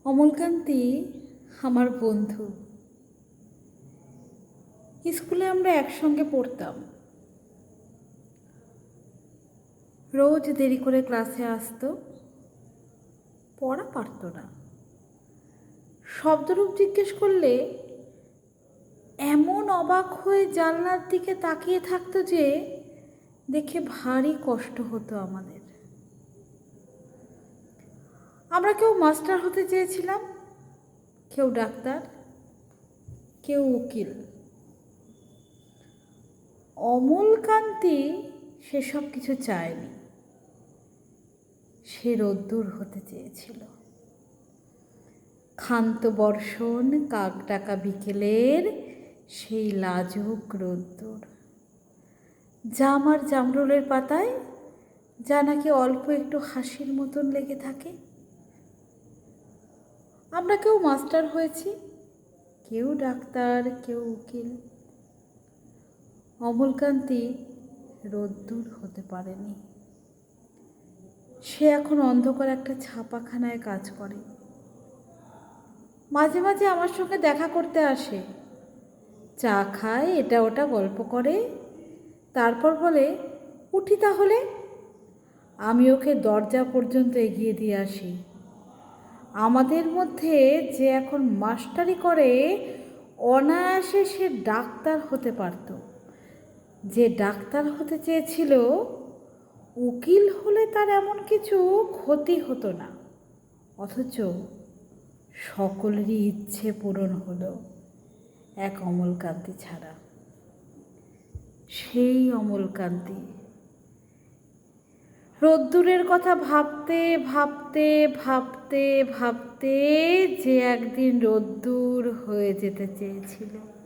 অমলকান্তি আমার বন্ধু। স্কুলে আমরা একসঙ্গে পড়তাম। রোজ দেরি করে ক্লাসে আসতো, পড়া পারত না। শব্দরূপ জিজ্ঞেস করলে এমন অবাক হয়ে জানলার দিকে তাকিয়ে থাকতো যে দেখে ভারী কষ্ট হতো আমাদের। আমরা কেউ মাস্টার হতে চেয়েছিলাম, কেউ ডাক্তার, কেউ উকিল। অমলকান্তি সেসব কিছু চায়নি। সে রোদ্দুর হতে চেয়েছিল। ক্ষান্ত বর্ষণ, কাকডাকা বিকেলের সেই লাজুক রোদ্দুর, জাম আর জামরুলের পাতায় যা নাকি অল্প একটু হাসির মতন লেগে থাকে। আমরা কেউ মাস্টার হয়েছি, কেউ ডাক্তার, কেউ উকিল। অমলকান্তি রোদ্দুর হতে পারেনি। সে এখন অন্ধকার একটা ছাপাখানায় কাজ করে। মাঝে মাঝে আমার সঙ্গে দেখা করতে আসে, চা খায়, এটা ওটা গল্প করে, তারপর বলে উঠি তাহলে। আমি ওকে দরজা পর্যন্ত এগিয়ে দিয়ে আসি। আমাদের মধ্যে যে এখন মাস্টারি করে, অনায়াসে সে ডাক্তার হতে পারত। যে ডাক্তার হতে চেয়েছিল, উকিল হলে তার এমন কিছু ক্ষতি হতো না। অথচ সকলেরই ইচ্ছে পূরণ হলো এক অমলকান্তি ছাড়া। সেই অমলকান্তি রোদ্দুরের কথা ভাবতে ভাবতে ভাবতে ভাবতে যে একদিন রোদ্দুর হয়ে যেতে চেয়েছিল।